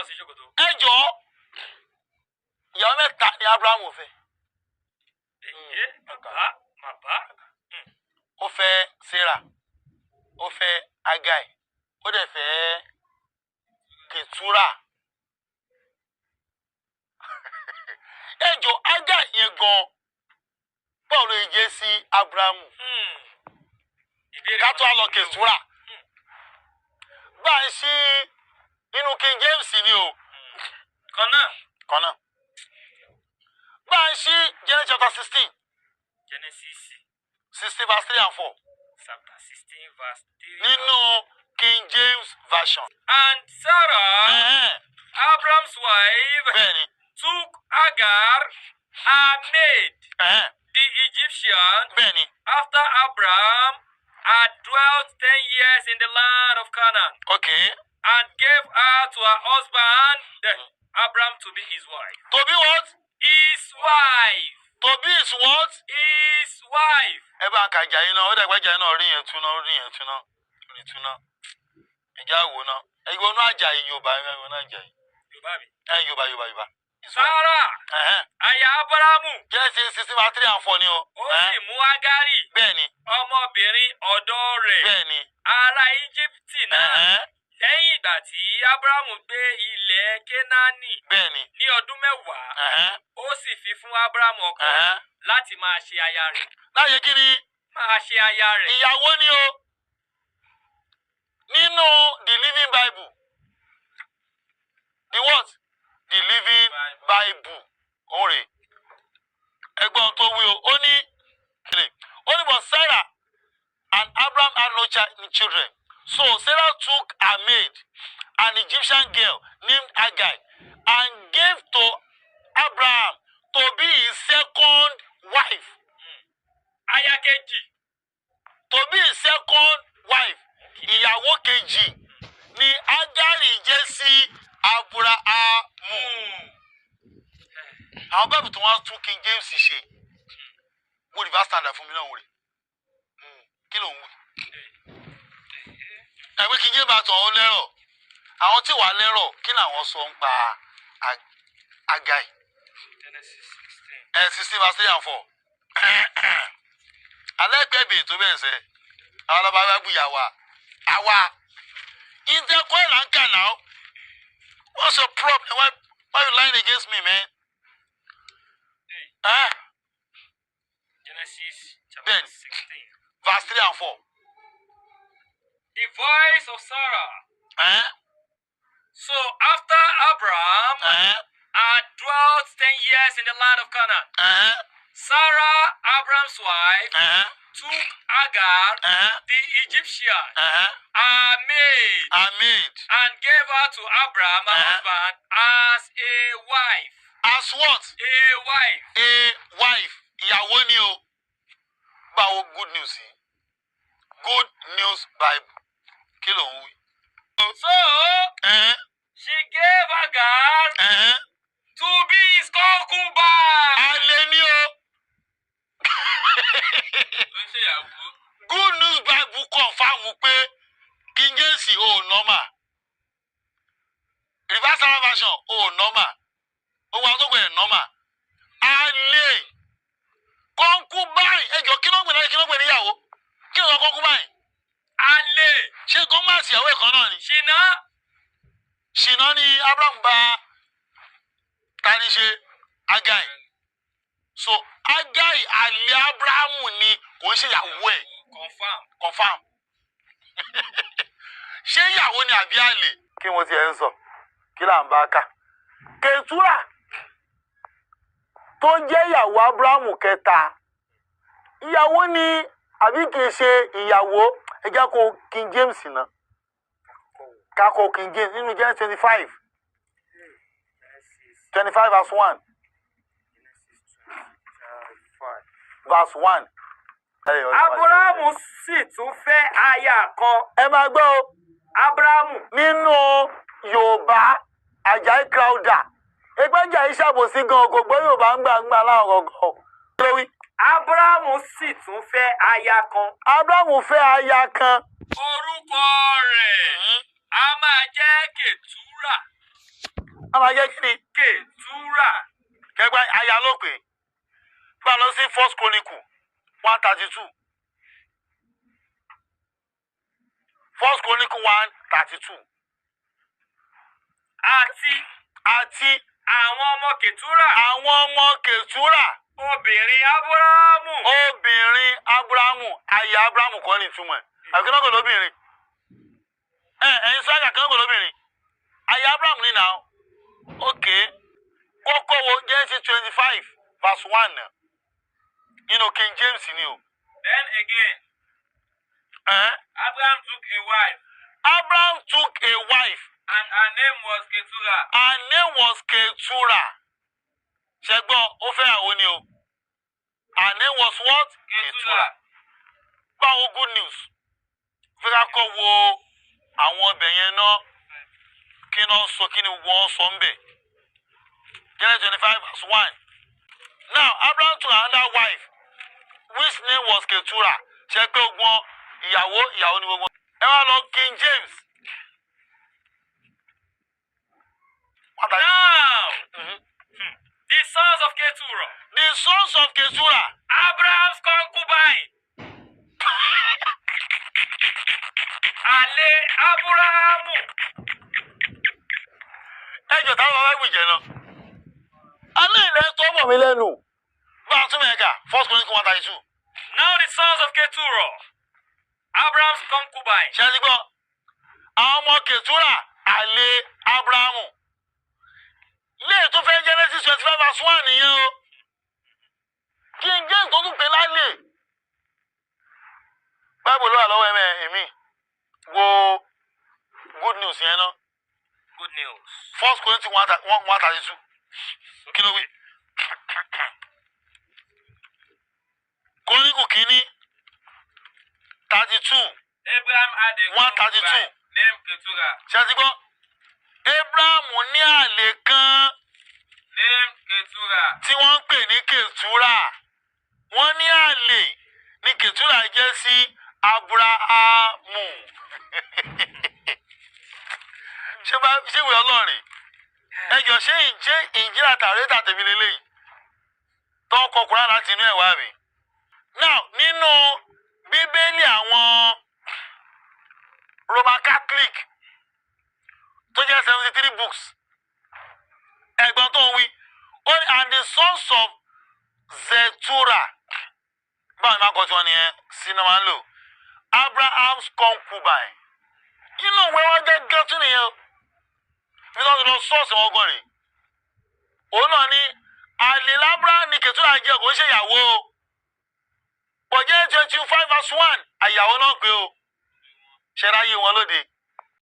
ẹ jọ̀ọ́ ìyàwó mẹ́ta ni Abrahamu fẹ́. Ó fẹ́ Sarah, ó fẹ́ Agai, ó dẹ̀ fẹ́ Ketura. Ẹ jọ̀ọ́ Agai yẹn gan báwo ló jẹ́ sí Abrahamu? Ká tó á lọ Ketura. Bá ń ṣí inú King James ni o. Kọ́nà. Bá ń ṣí Genesis chapter 16. Genesis 16 verse 3 and 4. chapter 16 verse 3. Nínú King James version. And Sarah, Abraham's wife, Bẹ́ẹ̀ni. took Hagar, her maid, the Egyptian, Bẹ́ẹ̀ni. after Abraham had dwelt 10 years in the land of Canaan, Okay. and gave her to her husband, Abraham, to be his wife. To be what? His wife. To be is what? His wife. Ẹ bá ń ka ìjà yín náà, ó dàgbà ìjà yín náà rí yẹn túná. Ẹja wo náà. Ẹ gbọ́ náà àjà yìí Yorùbá, ẹ gbọ́ náà àjà yìí. Yorùbá. Sarah, aya Abrahamu. Genesis 16 verse 3 and 4 ni o. Ó sì mú Hagari, Bẹ́ẹ̀ni. ọmọbìnrin ọ̀dọ̀ rẹ̀, Bẹ́ẹ̀ni. ará Íjíbítì náà, lẹ́yìn ìgbà tí Abrahamu gbé ilẹ̀ Kénáánì Bẹ́ẹ̀ni. ní ọdún 10, ó sì fi fún Abrahamu ọkọ rẹ̀ láti máa ṣe aya rẹ̀. Láyé kí ni? Máa ṣe aya rẹ̀. Ìyàwó ni o. Nínú the Living Bible. The what? The Living Bible. Ore. Ẹgbọ́n tó wí o. Ó ní but Sarah and Abraham had no children. So Sarah took her maid, an Egyptian girl named Agai, and gave to Abraham to be his second wife. Aya kejì. To be his second wife. Ìyàwó kejì ni Agari jẹ́ sí Abrahamu. Àwọn bẹ́ẹ̀ tó wọ́n tún King James ṣe. Mo rí verse standard fún mi náà wò rè. Kí ló ń wí? Ẹ̀wé King James bá tọ̀ ọ́ lẹ́rọ̀. Àwọn tí wàá lẹ́rọ̀ kí làwọn sọ ń pa Agai? Genesis 16 verse 3 and 4. Alẹ́ gbẹ̀bẹ̀ tó bẹ́ẹ̀ sẹ́. Àwọn ọlọ́ba bá gbìyà wa. Àwa. Ìdẹ́kọ̀ ẹ̀ là ń kà náà. What's your problem? Why you lying against me, man? Genesis chapter Then, 16. verse 3 and 4. The voice of Sarah. So after Abraham had dwelt 10 years in the land of Canaan, Sarah, Abraham's wife, took Hagar, the Egyptian, her maid, and gave her to Abraham, her husband, as a wife. As what? A wife. A wife. Ìyàwó ni o. Báwo good news yìí? Good News Bible. Kí ló ń wí? So, she gave Hagar to be his concubine. Alẹ́ ni o. Good News Bible confirm pé King James ò normal. Reversal version ò normal. Ó wà tó gbẹ̀ normal. Alẹ́ concubine. Ẹjọ́ kí ló ń gbẹ̀ níyàwó? Kí ló ń concubine? Alẹ́. Ṣé gọ́ọ̀màsì ìyàwó ẹ̀kan náà ni? Ṣìnà ni Abraham bá tani ṣe Agai. So Agai àlè Abrahamu ni kò ń ṣe ìyàwó ẹ̀. Confirm. Ṣé ìyàwó ni àbí àlè? Kí mo ti ẹ̀ ń sọ? Kí là ń bá ká? Ketura tó jẹ́ ìyàwó Abrahamu kẹta. Ìyàwó ni àbí kì í ṣe ìyàwó? Ẹ jẹ́ kó King James náà. Kako King James nínú Genesis 25. 25 verse 1. Verse 1. Abrahamu sì tún fẹ́ aya kan. Ẹ máa gbọ́ o. Abrahamu. Nínú Yorùbá, Àjàyí Crowder. Ẹgbẹ́jà yìí ṣàbòsí gan kò gbọ́ Yorùbá ń gbà láwọn gọ̀gọ̀. Abrahamu sì tún fẹ́ aya kan. Abrahamu fẹ́ aya kan. Orúkọ rẹ̀ a máa jẹ́ Ketura. máa jẹ́ kí ni? Ketura. Kẹgbẹ́ aya ló pè. Fún àlọ́ sí First Chronicle 132. First Chronicle 132. Àti àwọn ọmọ Ketura. Àwọn ọmọ Ketura. Obìnrin Ábúráhámù. Obìnrin Ábúráhámù. Aya Ábúráhámù kọ́ ni ìtumọ̀ ẹ̀. Àbíkí náà kò lóbìnrin. Ẹ̀yin sọ́jà kan kò lóbìnrin. Aya Ábúráhámù ni now. Okay. Kọ́kọ́ wo Genesis 25 verse 1. King James ni o. Then again. Abraham took a wife. Abraham took a wife. And her name was Ketura. Her name was Ketura. Ṣẹ́gbọ́n, ó fẹ́ àwọn ni o. Her name was what? Ketura. Báwo good news. Fẹ́ ká kọ́ wo àwọn ọbẹ̀ yẹn náà. Kí náà sọ kí ni wọ́n sọ ń bẹ̀. Genesis 25 verse 1. Now, Abraham took another wife, which name was Ketura. Ṣẹ́gbẹ́ ogun ìyàwó ni gbogbo. Ẹ wá lọ King James. Now, the sons of Ketura. The sons of Ketura. Abraham's concubine. Ale Abrahamu. Ẹjọ́ táwọn ọ̀rẹ́ ìwìjẹ lọ. Alẹ́ ilẹ̀ tó bọ̀ mí lẹ́nu. Bá a tún mẹ́ka, First Chronicle 132. Now the sons of Ketura. Abraham's concubine. Ṣé ẹ ti gbọ́? Àwọn ọmọ Ketura, àlè Abrahamu. Ilé tó fẹ́ Genesis 25 verse 1 nìyẹn o. King James tó tún pè lálẹ́. Bible ló wà lọ́wọ́ èmi. Wo good news yẹn náà. Good news. First Chronicle 132. Kí ló wí? Chronicle kìíní 32. Abraham had a 132. Named Ketura. Ṣé ẹ ti gbọ́? Abraham ní àlè kan. Named Ketura. Tí wọ́n ń pè ní Ketura. Wọ́n ní àlè ní Ketura jẹ́ sí Abrahamu. Ṣé ìwé ọlọ́rin? Ẹjọ́ ṣé ìjìnlẹ̀ àtàrẹ́tà tèmi lélẹ́yìn? Tó kọ Kùránì láti inú ẹ̀wá mi. Now, nínú Bíbélì àwọn Roman Catholic tó jẹ́ 73 books. Ẹ̀gbọ́n tó ń wí. And the sons of Zetura. Báwo ni máa kọ́ tí wọ́n ní ẹ sínú máa ń lò? Abraham's concubine. Inú ìwé wọn jẹ́ gẹ́tù nìyẹn o. Bí wọ́n ti lọ sọ́ọ̀sì wọn gan ni. Òun náà ní àlè Abraham ní Ketura jẹ́ kò ń ṣe ìyàwó o. Bọ̀jẹ́ 25 verse 1 àyàwó náà pé o. Ṣẹ́ráyé wọn lóde.